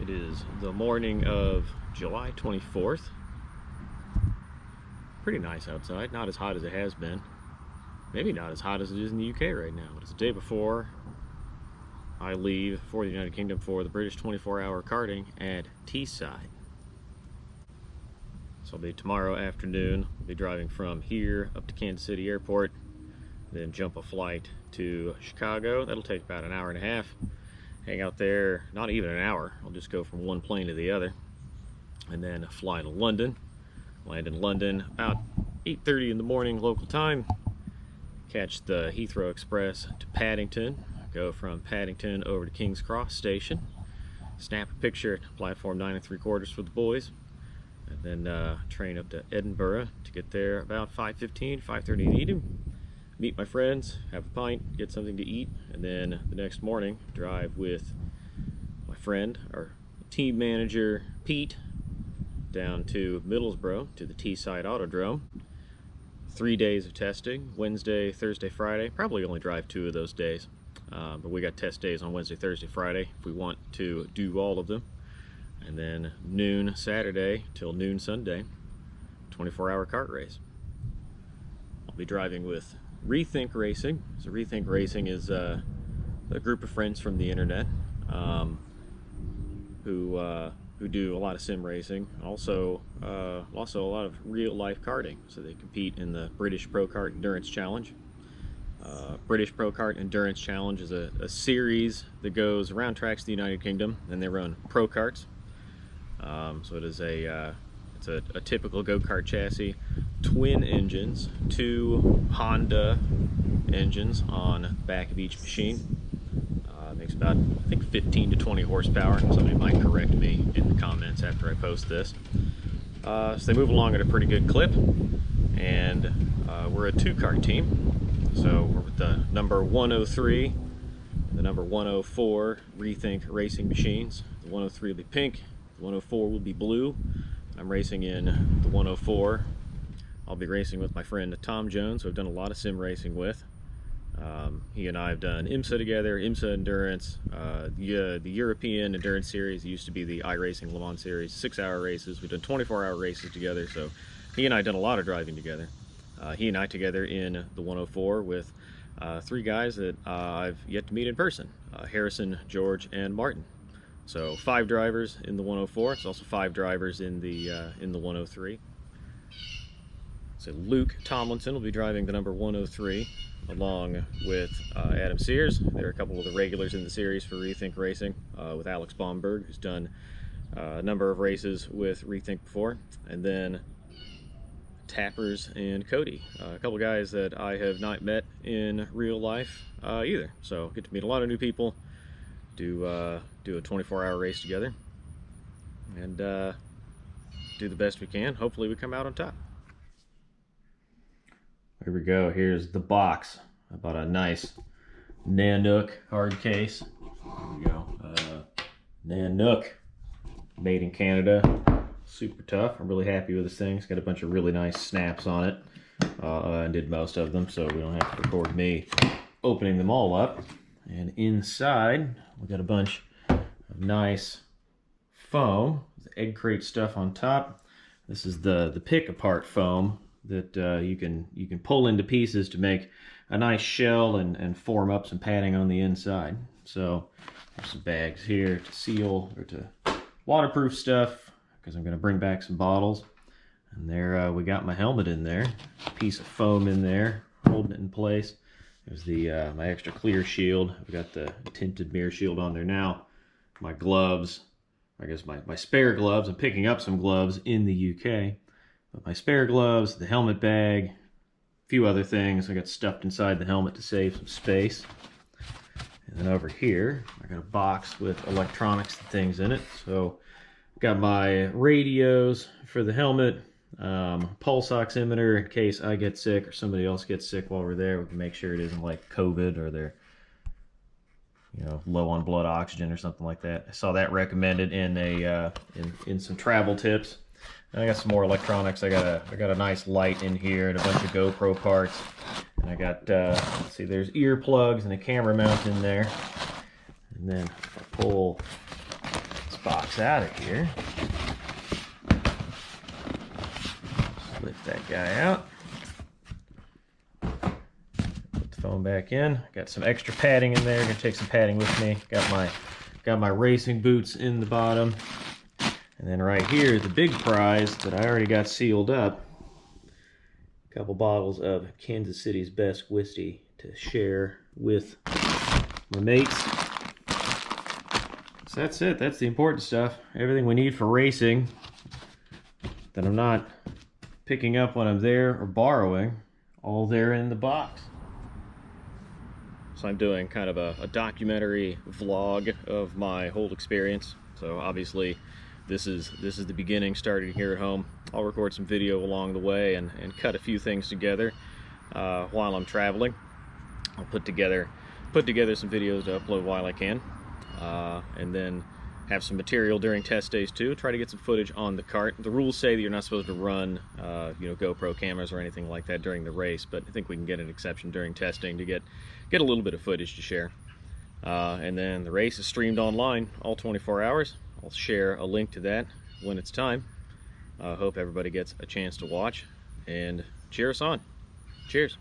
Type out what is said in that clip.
It is the morning of July 24th. Pretty nice outside, not as hot as it has been. Maybe not as hot as it is in the UK right now, but it's the day before I leave for the United Kingdom for the British 24-hour karting at Teesside. So I'll be tomorrow afternoon. I'll be driving from here up to Kansas City Airport, then jump a flight to Chicago. That'll take about an hour and a half. Hang out there, not even an hour. I'll just go from one plane to the other, and then fly to London. Land in London about 8:30 in the morning local time. Catch the Heathrow Express to Paddington. Go from Paddington over to King's Cross Station. Snap a picture at platform 9 3/4 for the boys, and then train up to Edinburgh to get there about 5:15, 5:30 in the evening. Meet my friends, have a pint, get something to eat, and then the next morning drive with my friend, our team manager Pete, down to Middlesbrough to the Teesside Autodrome. 3 days of testing, Wednesday, Thursday, Friday. Probably only drive 2 of those days, but we got test days on Wednesday, Thursday, Friday if we want to do all of them. And then noon Saturday till noon Sunday, 24-hour kart race. I'll be driving with Rethink Racing. So Rethink Racing is a group of friends from the internet who do a lot of sim racing, also a lot of real life karting. So they compete in the British Pro Kart Endurance Challenge. British Pro Kart Endurance Challenge is a series that goes around tracks in the United Kingdom, and they run pro karts. So it is it's a typical go-kart chassis, twin engines, 2 Honda engines on back of each machine. Makes about, I think, 15 to 20 horsepower. Somebody might correct me in the comments after I post this. So they move along at a pretty good clip, and we're a 2-kart team. So we're with the number 103 and the number 104 Rethink Racing machines. The 103 will be pink, the 104 will be blue. I'm racing in the 104. I'll be racing with my friend Tom Jones, who I've done a lot of sim racing with. He and I have done IMSA together, IMSA Endurance, the European Endurance Series. It used to be the iRacing Le Mans Series, 6-hour races. We've done 24-hour races together, so he and I have done a lot of driving together. He and I together in the 104 with 3 guys that I've yet to meet in person, Harrison, George, and Martin. So 5 drivers in the 104. It's also 5 drivers in the 103. So Luke Tomlinson will be driving the number 103 along with Adam Sears. There are a couple of the regulars in the series for Rethink Racing, with Alex Bomberg, who's done a number of races with Rethink before, and then Tappers and Cody, a couple guys that I have not met in real life either. So get to meet a lot of new people, do a 24-hour race together, and do the best we can. Hopefully we come out on top. Here we go. Here's the box. I bought a nice Nanook hard case. Here we go. Nanook, made in Canada. Super tough. I'm really happy with this thing. It's got a bunch of really nice snaps on it. I did most of them, so we don't have to record me opening them all up. And inside, we got a bunch of nice foam, the egg crate stuff on top. This is the pick apart foam that you can pull into pieces to make a nice shell and form up some padding on the inside. So there's some bags here to seal or to waterproof stuff, because I'm going to bring back some bottles. And there we got my helmet in there, a piece of foam in there holding it in place. There's the my extra clear shield. I've got the tinted mirror shield on there now. My gloves, I guess my spare gloves. I'm picking up some gloves in the UK. But my spare gloves, the helmet bag, a few other things I got stuffed inside the helmet to save some space. And then over here, I got a box with electronics and things in it. So I've got my radios for the helmet, pulse oximeter in case I get sick or somebody else gets sick while we're there. We can make sure it isn't like COVID or they're low on blood oxygen or something like that. I saw that recommended in in some travel tips. And I got some more electronics. I got a nice light in here and a bunch of GoPro parts. And I got let's see, there's earplugs and a camera mount in there. And then if I pull this box box out of here. Lift that guy out. Put the phone back in. Got some extra padding in there. Gonna take some padding with me. Got my racing boots in the bottom. And then right here, the big prize that I already got sealed up. A couple bottles of Kansas City's best whiskey to share with my mates. So that's it. That's the important stuff. Everything we need for racing that I'm not picking up when I'm there or borrowing, all there in the box. So I'm doing kind of a documentary vlog of my whole experience. So obviously this is the beginning, starting here at home. I'll record some video along the way and cut a few things together while I'm traveling. I'll put together some videos to upload while I can, and then have some material during test days too. Try to get some footage on the kart. The rules say that you're not supposed to run GoPro cameras or anything like that during the race, but I think we can get an exception during testing to get a little bit of footage to share. And then the race is streamed online all 24 hours. I'll share a link to that when it's time. Hope everybody gets a chance to watch, and cheer us on. Cheers.